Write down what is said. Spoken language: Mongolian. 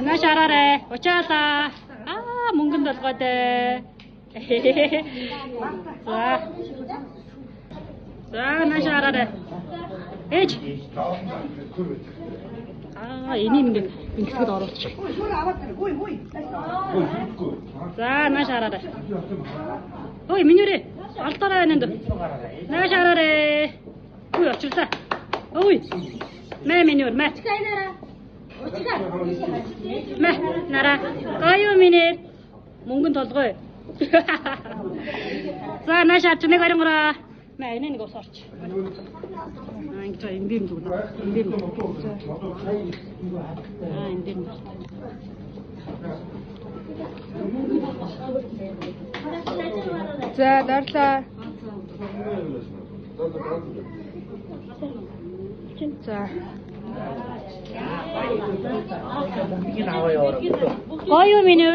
нааш араарай. Учаалаа. Мөнгөнд толгой дээ. За нааш араарай. Ээж. Энийг ингэсгэд оруулчих. За нааш араарай. Ой, минь алдаарай байна энд. Нааш араарай. Ой, очрлаа. Ой. Минь мэ. Мэ, нара. Гайо минь. Мөнгөнд толгой. За нааш арч нэг оронгороо. Мэ энийг ус орч. Ингэж эндийн зүг. Эндийн. Эндийн. За дарлаа. За. Гайо минь.